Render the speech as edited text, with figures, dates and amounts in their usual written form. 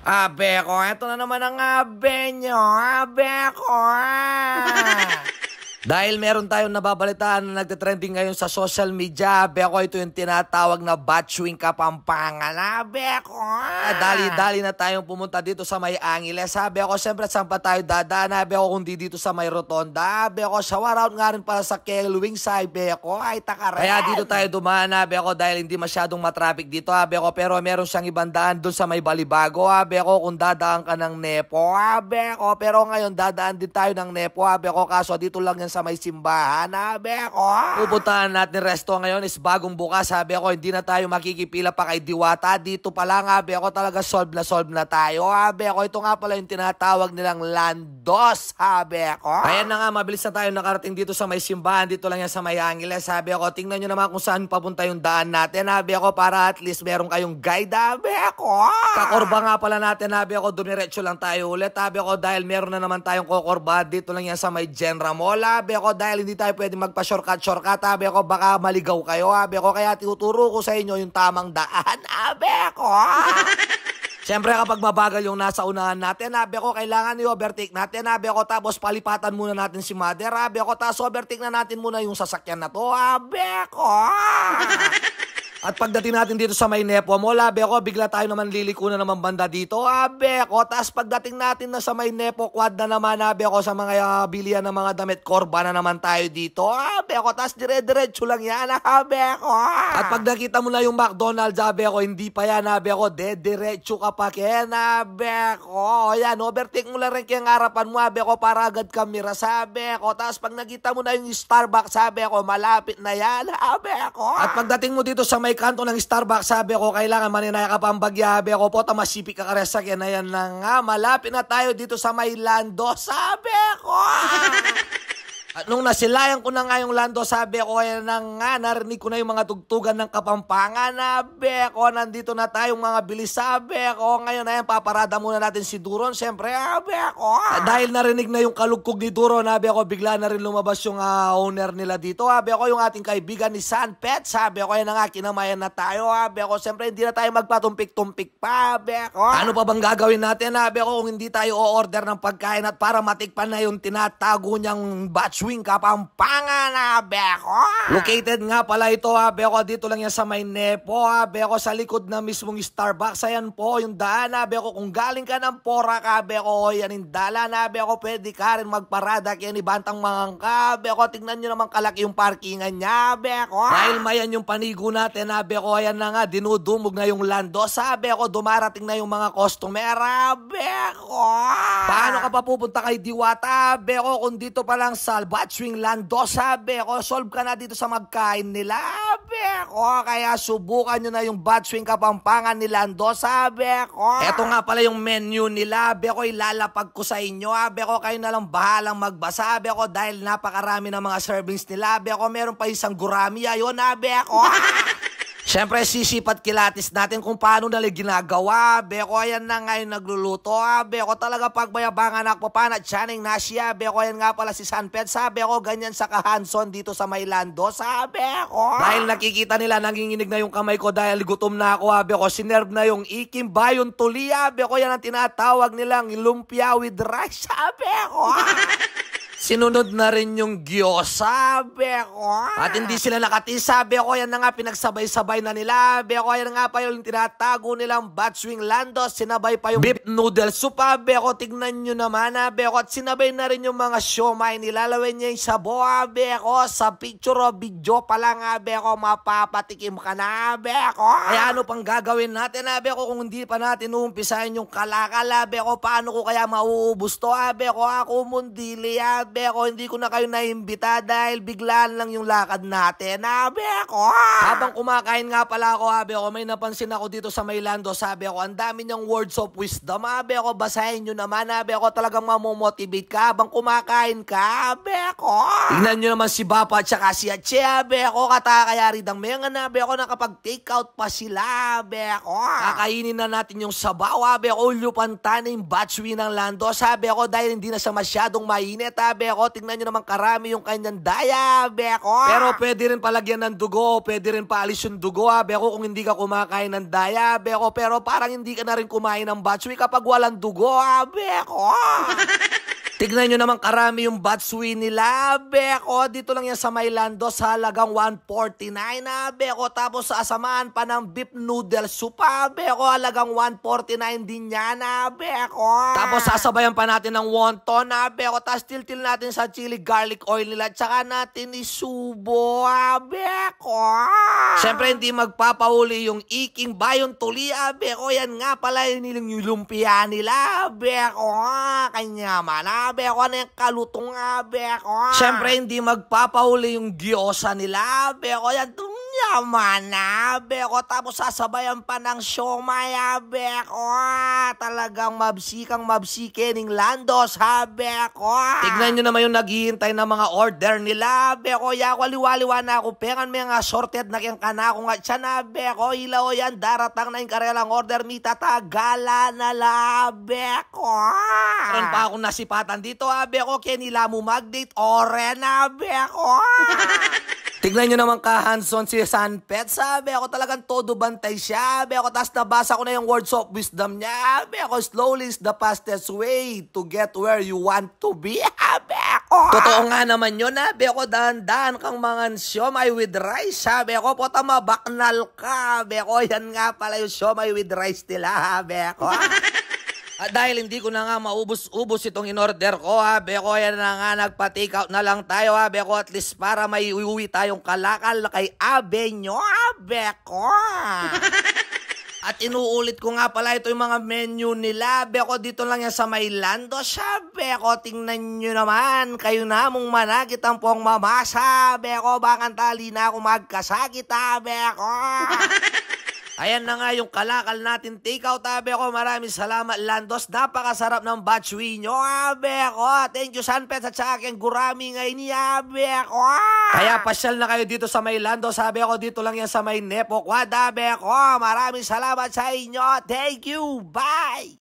Abe ko, eto na naman ang abe nyo, abe ko. Dahil meron tayong nababalitaan na nagtitrending ngayon sa social media, abe ko, ito yung tinatawag na Batchwing Kapampangan, abe ko. Dali-dali na tayong pumunta dito sa may Angeles, abe ko, siyempre saan pa tayo dadaan, abe ko, kundi dito sa may Rotonda, abe ko, shower out nga rin para sa Kelwings, abe ko, ay takarin. Kaya dito tayo dumaan, abe ko, dahil hindi masyadong matraffic dito, abe ko, pero meron siyang ibang daan dun sa may Balibago, abe ko, kung dadaan ka ng Nepo, abe ko, pero ngayon dadaan din tayo ng Nepo, abe ko, kaso dito lang yan sa may simbahan, abe ko. Pupuntahan natin resto ngayon is bagong bukas, abe ko, hindi na tayo makikipila pa kay Diwata, dito pa lang, abe ko, talaga solve na tayo, abe ko, ito nga pala yung tinatawag nilang Landos, abe ko. Ayan na nga, mabilis na tayo nakarating dito sa may simbahan, dito lang yan sa may Angeles, abe ko, tingnan nyo naman kung saan papunta yung daan natin, abe ko, para at least meron kayong guide, abe ko. Kakorba nga pala natin, abe ko, dumiretso lang tayo ulit, abe ko, dahil meron na naman tayong kokorba, dito lang yan sa may Genra Mall, abe ko, dahil hindi tayo pwede magpa-shortcut, abe ko, baka maligaw kayo, abe ko, kaya tinuturo ko sa inyo yung tamang daan, abe ko. Siyempre kapag mabagal yung nasa unahan natin, abe ko, kailangan i-overtake natin, abe ko, tapos palipatan muna natin si mother, abe ko, tapos overtake na natin muna yung sasakyan na to, abe ko. At pagdating natin dito sa may Nepo Mall, abe ko, bigla tayo naman liliko na naman banda dito, abe ko. Tapos pagdating natin na sa may Nepo Quad na naman, abe ko, sa mga bilihan ng mga damit, korba na naman tayo dito, abe ko. Tapos dire-diretso lang yan, abe ko. At pag nakita mo na yung McDonald's, abe ko, hindi pa yan, abe ko, diretso ka pa ken, abe ko. Yan, overtake mo lang rin kayang harapan mo, abe ko, para agad kamera, sabe ko. Tapos pag nakita mo na yung Starbucks, sabe ko, malapit na yan, abe ko. At pagdating mo dito sa may kanto ng Starbucks, sabi ko, kailangan maninaya ka pang bagya, sabi ko, po, tamasipik ka karesak yan na yan na nga, malapit na tayo dito sa may Lando, sabi ko. At nung nasilayan ko na nga yung Lando, sabi ko, kaya na nga, narinig ko na yung mga tugtugan ng Kapampangan, sabi ko, nandito na tayong mga bilis, sabi ko, ngayon na yan, paparada muna natin si Duron, siyempre, sabi ko. Dahil narinig na yung kalugkog ni Duron, sabi ko, bigla na rin lumabas yung owner nila dito, sabi ko, yung ating kaibigan ni Sanpet, sabi ko, yan na nga, kinamayan na tayo, sabi ko, siyempre, hindi na tayo magpatumpik-tumpik pa, sabi ko. Ano pa bang gagawin natin, sabi ko, kung hindi tayo o-order ng pagkain at para matikpan na yung tinatago niyang Batchwing Kapampangan, abe ko. Located nga pala ito, abe ko, dito lang yan sa may Nepo, abe ko, sa likod na mismong Starbucks. Ayan po yung daan, abe ko, kung galing ka ng Porac, abe ko, yan yung dalan, abe ko, pwede ka rin magparada kaya ni Bantang Mangangka, abe ko, tignan nyo naman kalaki yung parkingan niya, abe ko. Dahil mayan yung panigo natin, abe ko, ayan na nga, dinudumog na yung Landos, abe ko, dumarating na yung mga customer, abe ko. Paano ka pa pupunta kay Diwata, abe ko, kung dito pa lang sa Batchwing Landos, sabi ko, solve ka na dito sa magkain nila, sabi ko, kaya subukan nyo na yung Batchwing Kapampangan ni Landos, sabi ko. Eto nga pala yung menu nila, sabi ko, ilalapag ko sa inyo, sabi ko, kayo na lang bahalang magbasa, sabi ko, dahil napakarami ng mga servings nila, sabi ko, meron pa isang gurami, ayun, sabi ko. Siyempre, sisipat kilatis natin kung paano nila ginagawa. Beko, ayan na ngayon nagluluto. Beko, talaga pagbayabangan ako pa na tiyaning na siya. Beko, ayan nga pala si Sanpet. Sabi ko, ganyan sa kahanson dito sa Maylando. Sabi ko. Dahil nakikita nila, nanginginig na yung kamay ko dahil gutom na ako. Beko, sinerve na yung ikim bayon tuli. Beko, yan ang tinatawag nilang lumpia with rice. Sabi ko. Sinunod na rin yung gyoza, beko. At hindi sila nakatisa, beko. Yan na nga, pinagsabay-sabay na nila, beko. Yan nga pa yung tinatago nilang Batchwing Landos. Sinabay pa yung beef noodle soup, beko. Tignan nyo naman, beko. At sinabay na rin yung mga siomay. Nilalawin niya yung sabo, beko. Sa picture o video pa lang, beko. Mapapatikim ka na, beko. Kaya ano pang gagawin natin, beko, kung hindi pa natin uumpisahin yung kalakal, beko. Paano ko kaya mauubos to, beko? Ako mundili, beko, hindi ko na kayo naimbita dahil biglaan lang yung lakad natin, beko. Habang kumakain nga pala ako, beko, may napansin ako dito sa Maylando, sabi ko, ang dami niyang words of wisdom, beko, basahin nyo naman, beko, talagang mamomotivate ka habang kumakain ka, beko. Tingnan nyo naman si Bapa at saka si Ache, beko, katakaya ridang mga beko, nakapag-take out pa sila, beko. Kakainin na natin yung sabaw, beko, lupantan yung Batchwing ng Lando, sabi ko, dahil hindi na siya masyadong mainit, beko. Tingnan nyo naman karami yung kanyang daya, beko. Pero pwede rin palagyan ng dugo, pwede rin paalis yung dugo, beko, kung hindi ka kumakain ng daya, beko. Pero parang hindi ka na rin kumain ng Batch Wing kapag walang dugo, beko. Tignan nyo naman karami yung Batch Wing nila, beko. Dito lang yan sa Maylando sa halagang 149, beko. Tapos sa asamaan pa ng beef noodle soup, beko. Halagang 149 din yan, beko. Tapos sasabayan pa natin ng wonton, beko. Tapos tiltil natin sa chili garlic oil nila. Tsaka natin isubo, beko. Siyempre hindi magpapahuli yung iking bayon tuli, beko. Yan nga pala yung lumpia nila, beko. Kanya man, beko, ano yung kalutong, beko. Siyempre, hindi magpapahuli yung gyosa nila, beko. Yan, yaman, beko. Tapos sasabayan pa ng siomay, beko. Talagang mabsikening Landos, beko. Tignan nyo naman yung naghihintay ng mga order nila, beko. Waliwaliwa na ako. Pengan may nga sorted na kiyang kanako nga siya na, beko. Ilaw yan, daratang na yung karelang order. Mitatagala na la, beko. Meron pa akong nasipatan dito, beko, kaya nila mo mag-date oren, beko. Tignan nyo naman ka-hands-on si San Pets, beko, talagang todo bantay siya, beko. Tapos nabasa ko na yung words of wisdom niya, beko. Slowly is the fastest way to get where you want to be, beko. Totoo nga naman yun, beko. Dahan-dahan kang mangan siomay with rice, beko. Pota mabaknal ka, beko. Yan nga pala yung siomay with rice nila, beko. Dahil hindi ko na nga maubos-ubos itong in-order ko, beko, yan na nga, nagpa-take out na lang tayo, beko, at least para may uwi tayong kalakal kay abe nyo, beko. At inuulit ko nga pala ito yung mga menu nila, beko, dito lang yan sa Maylando siya, beko. Tingnan nyo naman, kayo na mong managit ang pong mamasa, beko, bakang tali na ako magkasakit, beko. Ayan na nga yung kalakal natin take-out, beko. Maraming salamat, Landos. Napakasarap ng Batch Wing nyo, beko. Thank you, San Pets, at sa aking gurami ngayon niya, beko. Kaya pasyal na kayo dito sa Maylando, beko. Dito lang yan sa may Nepokwad, beko. Maraming salamat sa inyo. Thank you. Bye!